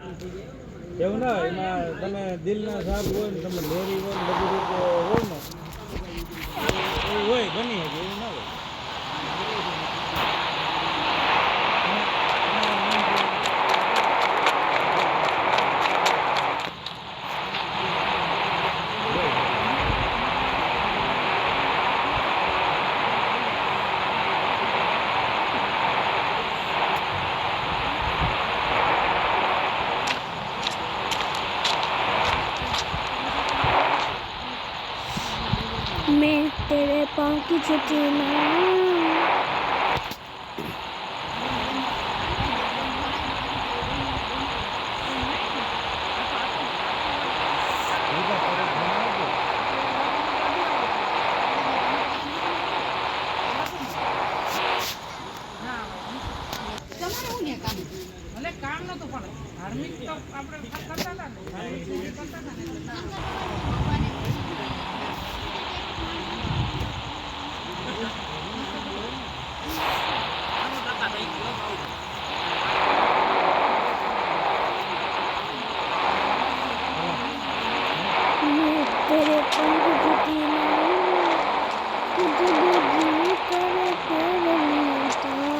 એવું ના હોય એમાં તમે દિલના સાફ હોય ને તમે લેરી હોય ને બધી રીતે હોય ને એવું હોય બની શકે એવું ના હોય. मैं तेरे पाँव की छुट्टी ना કામ નતું પણ ધાર્મિક તો આપણે કરતા હતા ને કરતા હતા ને मैं तेरे पाँव की छुट्टी ना तुझे जी करे तेरे लिए तारे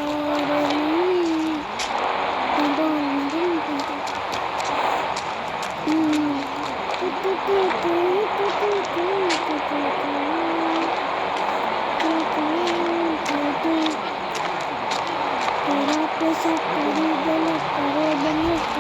तेरा पैसा तेरी दौलत तेरे बनिए